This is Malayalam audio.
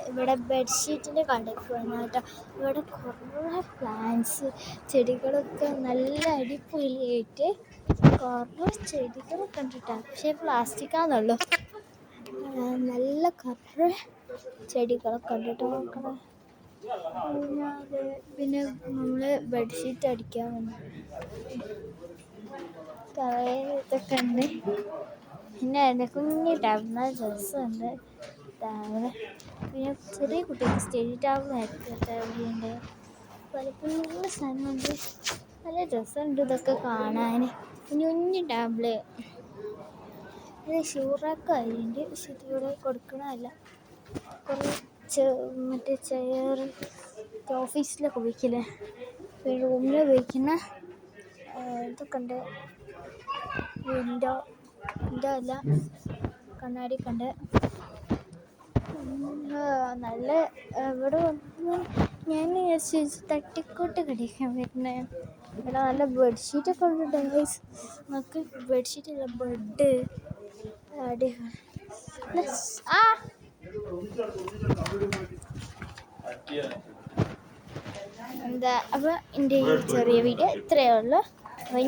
ഇവിടെ ബെഡ്ഷീറ്റിൻ്റെ കടയ്ക്ക് വന്നു കേട്ടോ. ഇവിടെ കുറേ പ്ലാന്റ്സ് ചെടികളൊക്കെ നല്ല അടിപൊളിയായിട്ട് കുറേ ചെടികളൊക്കെ ഉണ്ട് കേട്ടോ. പക്ഷേ പ്ലാസ്റ്റിക്കാന്നുള്ളൂ. നല്ല കുറേ ചെടികളൊക്കെ ഉണ്ട് കേട്ടോ. നോക്കണം. പിന്നെ നമ്മൾ ബെഡ്ഷീറ്റ് അടിക്കാൻ വന്നു. കുറേ ഇതൊക്കെ ഉണ്ട്. പിന്നെ എൻ്റെ കുഞ്ഞ് ടവലിന് രസമുണ്ട്. ടവല് പിന്നെ ചെറിയ കുട്ടിക്ക് സ്റ്റഡി ടവലായിരിക്കും ടവലുണ്ട്. പല പല സാധനമുണ്ട്. നല്ല രസമുണ്ട് ഇതൊക്കെ കാണാൻ. കുഞ്ഞു കുഞ്ഞു ടവല് ഇത് ഷൂറാക്ക് അതിൻ്റെ. പക്ഷെ ഇതിവിടെ കൊടുക്കണമല്ല. കുറച്ച് മറ്റേ ചെയർ ഓഫീസിലൊക്കെ ഉപയോഗിക്കില്ലേ, റൂമിൽ ഉപയോഗിക്കുന്ന ഇതൊക്കെ ഉണ്ട്. വിൻഡോ അല്ല, കണ്ണാടിയൊക്കെ ഉണ്ട്. നല്ല ഇവിടെ വന്ന് ഞാൻ വിചാരിച്ചു തട്ടിക്കൂട്ട് കടിക്കാൻ വരുന്നത്. ഇവിടെ നല്ല ബെഡ്ഷീറ്റൊക്കെ ഉണ്ട് ഗൈസ്. നമുക്ക് ബെഡ്ഷീറ്റല്ല, ബെഡ് അടിപൊളി. എന്താ അപ്പോൾ എൻ്റെ ഈ ചെറിയ വീഡിയോ ഇത്രയേ ഉള്ളൂ.